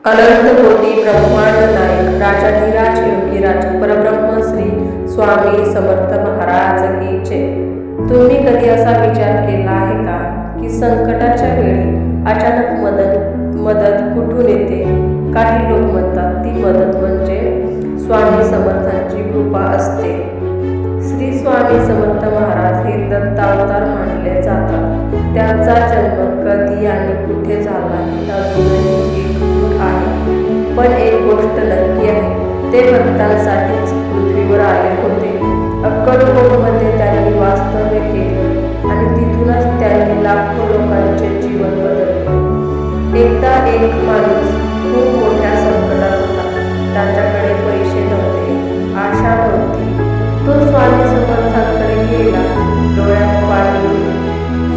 अनंत कोटी ब्रह्मांड नायक राजाधिराज योगीराज परब्रह्म श्री स्वामी समर्थ महाराज की जय. तुम्ही कधी असा विचार केला आहे का की संकटाच्या वेळी अचानक मदत कुठून येते? काही लोक म्हणतात ती मदत म्हणजे स्वामी समर्थांची कृपा असते. श्री स्वामी समर्थ महाराज हे दत्तावतार मानले जातात. त्यांचा जन्म कधी आणि कुठे झाला हे अजूनही एक गुढ आहे. पण एक गोष्ट नक्की आहे, ते भक्तांसाठीच पृथ्वीवर आले होते. अक्कलकोटमध्ये त्यांनी वास्तव्य केले आणि तिथूनच त्यांनी लाखो लोकांचे जीवन बदलले. एकदा एक माणूस खूप मोठ्या संकटात होता. त्याच्याकडे पैसे नव्हते, आशा नव्हती. तो स्वामी समर्थांकडे गेला. डोळ्यात पाणी.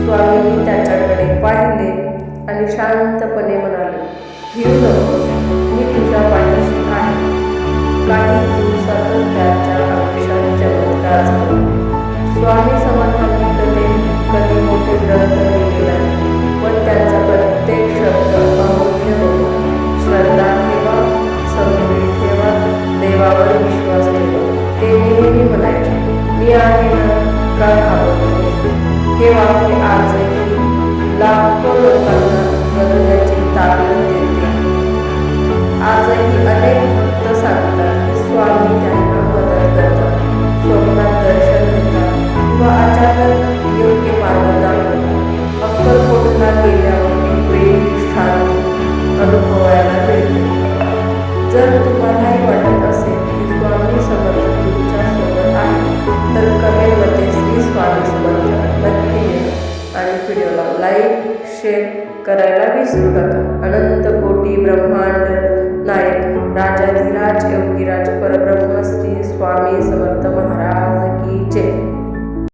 स्वामींनी त्याच्याकडे पाहिले आणि शांतपणे म्हणाले, भिऊ नकोस, मी तुझ्या पाठीशी आहे. काही दिवसातच त्याच्या आयुष्यात चमत्कार झाला. स्वामी समर्थांनी कधी मोठे ग्रंथ लिहिले नाही, पण त्यांचा प्रत्येक शब्द अमूल्य होता. श्रद्धा ठेवा, समृद्धी ठेवा, देवावर विश्वास ठेवा. ते नेहमी म्हणायचे, मी आहे ना, का घाबरतोस? हे वाक्य आजही लाखो लोकांना जगण्याची ताकद देते. आजही अनेक भक्त सांगतात की स्वामी त्यांना मदत करतात, स्वप्नात दर्शन देतात किंवा अचानक योग्य मार्ग दाखवतात. अक्कलकोटला गेल्यावर एक वेगळी शांती अनुभवायला मिळते. जर तुम्हालाही वाटत असेल की स्वामी समर्थ तुमच्या सोबत आहे, तर कमेंटमध्ये श्री स्वामी समर्थ नक्की लिहा आणि व्हिडिओला लाईक शेअर करायला विसरू नका. अनंत कोटी ब्रह्मांड नायक राजाधिराज योगीराज परब्रह्म श्री स्वामी समर्थ महाराज की जय.